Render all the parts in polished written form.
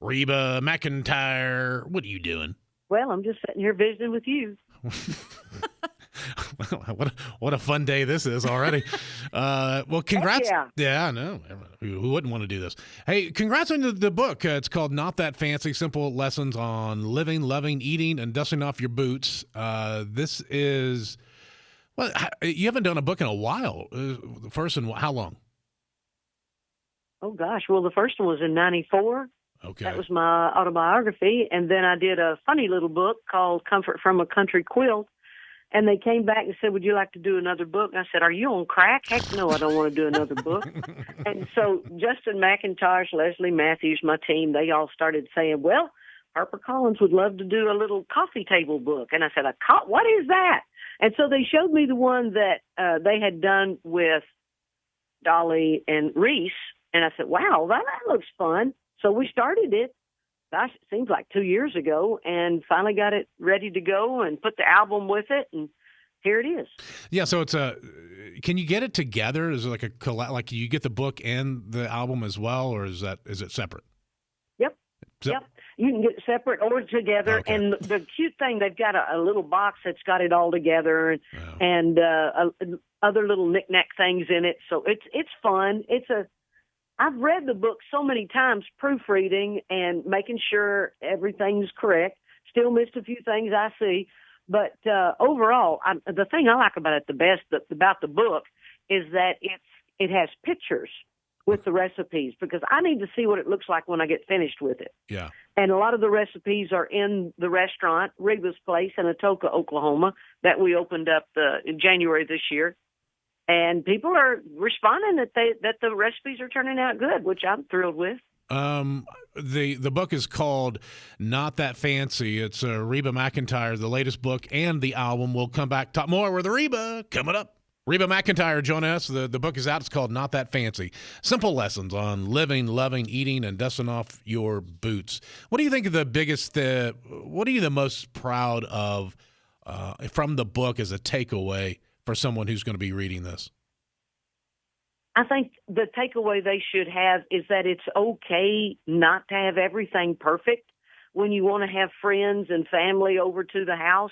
Reba McEntire. What are you doing? Well, I'm just sitting here visiting with you. What a fun day this is already. Well, congrats. Heck Yeah, I know. Who wouldn't want to do this? Hey, congrats on the book. It's called Not That Fancy, Simple Lessons on Living, Loving, Eating, and Dusting Off Your Boots. This is, well, you haven't done a book in a while. The first in how long? Oh, gosh. Well, the first one was in 94. Okay. That was my autobiography. And then I did a funny little book called Comfort from a Country Quilt. And they came back and said, would you like to do another book? And I said, are you on crack? Heck no, I don't want to do another book. And so Justin McIntosh, Leslie Matthews, my team, they all started saying, well, HarperCollins would love to do a little coffee table book. And I said, what is that? And so they showed me the one that they had done with Dolly and Reese. And I said, wow, that looks fun. So we started it, gosh, it seems like 2 years ago, and finally got it ready to go and put the album with it, and here it is. Yeah, so it's can you get it together? Is it like you get the book and the album as well, or is it separate? Yep. Yep. You can get it separate or together. Okay. And the cute thing, they've got a little box that's got it all together and other little knick-knack things in it. So it's fun. I've read the book so many times, proofreading and making sure everything's correct. Still missed a few things I see. But overall, the thing I like about it the best about the book is that it has pictures with the recipes, because I need to see what it looks like when I get finished with it. Yeah. And a lot of the recipes are in the restaurant, Reba's Place in Atoka, Oklahoma, that we opened up in January this year. And people are responding that the recipes are turning out good, which I'm thrilled with. The book is called Not That Fancy. It's Reba McEntire, the latest book, and the album. We'll come back, talk more with Reba coming up. Reba McEntire join us. The book is out. It's called Not That Fancy. Simple lessons on living, loving, eating, and dusting off your boots. What do you think of what are you the most proud of from the book as a takeaway for someone who's going to be reading this? I think the takeaway they should have is that it's okay not to have everything perfect when you want to have friends and family over to the house.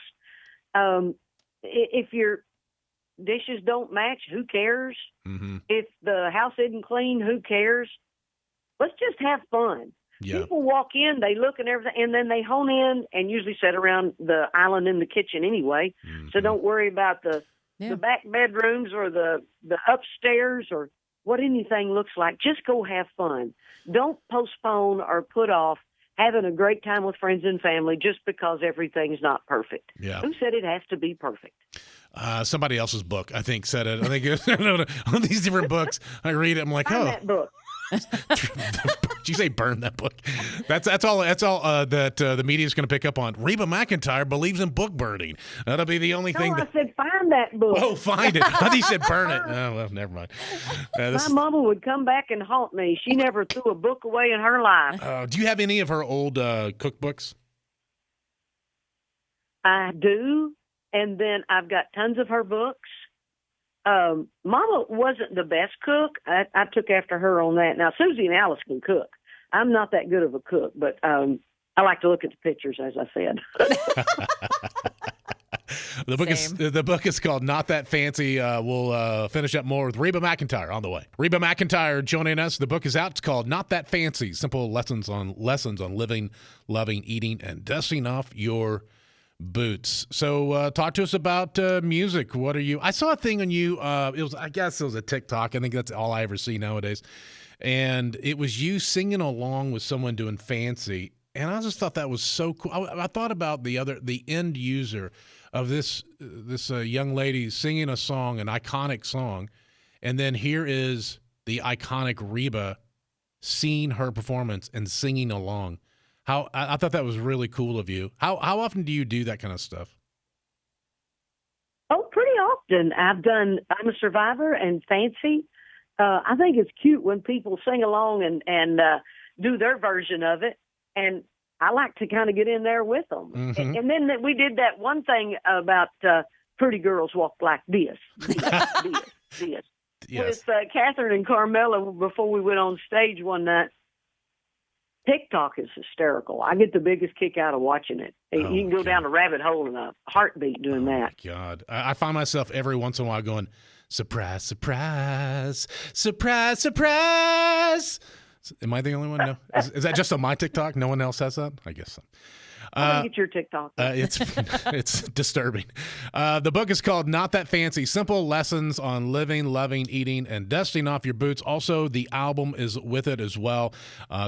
If your dishes don't match, who cares? Mm-hmm. If the house isn't clean, who cares? Let's just have fun. Yeah. People walk in, they look and everything, and then they hone in and usually sit around the island in the kitchen anyway. Mm-hmm. So don't worry about the back bedrooms or the upstairs or what anything looks like. Just go have fun. Don't postpone or put off having a great time with friends and family just because everything's not perfect. Yeah. Who said it has to be perfect? Somebody else's book, I think, said it. I think on these different books, I read it. I'm like, Burn that book. Did you say burn that book? That's all that the media is going to pick up on. Reba McEntire believes in book burning. That'll be the only thing. I said find that book. Oh, find it. I thought you said burn it. Oh, well, never mind. My mama would come back and haunt me. She never threw a book away in her life. Do you have any of her old cookbooks? I do, and then I've got tons of her books. Mama wasn't the best cook. I took after her on that. Now, Susie and Alice can cook. I'm not that good of a cook, but I like to look at the pictures, as I said. The book is called Not That Fancy. We'll finish up more with Reba McEntire on the way. Reba McEntire joining us. The book is out. It's called Not That Fancy. Simple lessons on living, loving, eating, and dusting off your boots. So talk to us about music. What are you? I saw a thing on you. I guess it was a TikTok. I think that's all I ever see nowadays. And it was you singing along with someone doing Fancy. And I just thought that was so cool. I thought about the end user of this young lady singing a song, an iconic song. And then here is the iconic Reba seeing her performance and singing along. I thought that was really cool of you. How often do you do that kind of stuff? Oh, pretty often. I'm a Survivor and Fancy. I think it's cute when people sing along and do their version of it. And I like to kind of get in there with them. Mm-hmm. And then we did that one thing about Pretty Girls Walk Like This. This. Yes. With Catherine and Carmela before we went on stage one night. TikTok is hysterical. I get the biggest kick out of watching it. You can go down a rabbit hole in a heartbeat doing that. God, I find myself every once in a while going, surprise, surprise, surprise, surprise. Am I the only one? No. Is that just on my TikTok? No one else has that? I guess so. I think it's your TikTok. It's disturbing. The book is called Not That Fancy, Simple Lessons on Living, Loving, Eating, and Dusting Off Your Boots. Also, the album is with it as well,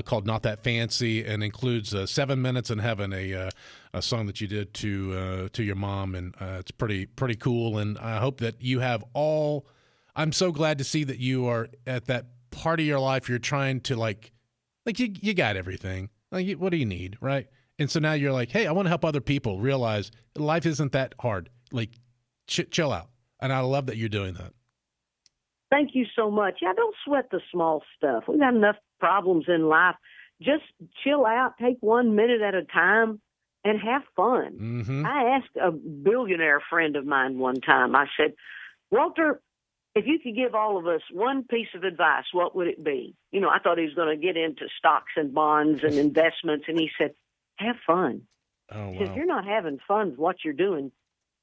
called Not That Fancy, and includes 7 Minutes in Heaven, a song that you did to your mom, and it's pretty cool. And I hope that you have all. I'm so glad to see that you are at that part of your life. You're trying to like you got everything. Like, what do you need, right? And so now you're like, hey, I want to help other people realize life isn't that hard. Like, chill out. And I love that you're doing that. Thank you so much. Yeah, don't sweat the small stuff. We've got enough problems in life. Just chill out, take 1 minute at a time, and have fun. Mm-hmm. I asked a billionaire friend of mine one time, I said, Walter, if you could give all of us one piece of advice, what would it be? You know, I thought he was going to get into stocks and bonds and investments, and he said, have fun. Oh, wow. If you're not having fun with what you're doing,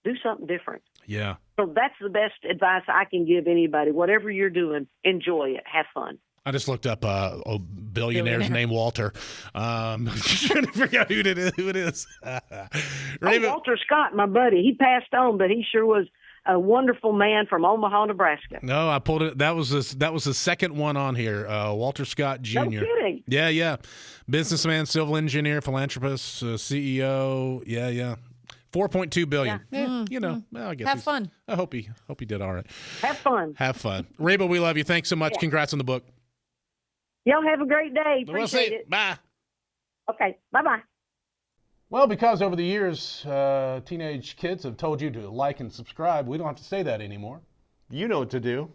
do something different. Yeah. So that's the best advice I can give anybody. Whatever you're doing, enjoy it. Have fun. I just looked up a billionaire's name, Walter. Trying to figure out who it is. Walter Scott, my buddy. He passed on, but he sure was a wonderful man from Omaha, Nebraska. No, I pulled it. That was the second one on here. Walter Scott Jr. No kidding. Yeah. Businessman, civil engineer, philanthropist, CEO. Yeah. 4.2 billion. Yeah. You know, well, I guess have fun. I hope he did all right. Have fun. Reba, we love you. Thanks so much. Yeah. Congrats on the book. Y'all have a great day. Appreciate We'll see. it. Bye. Okay. Bye-bye. Well, because over the years, teenage kids have told you to like and subscribe, we don't have to say that anymore. You know what to do.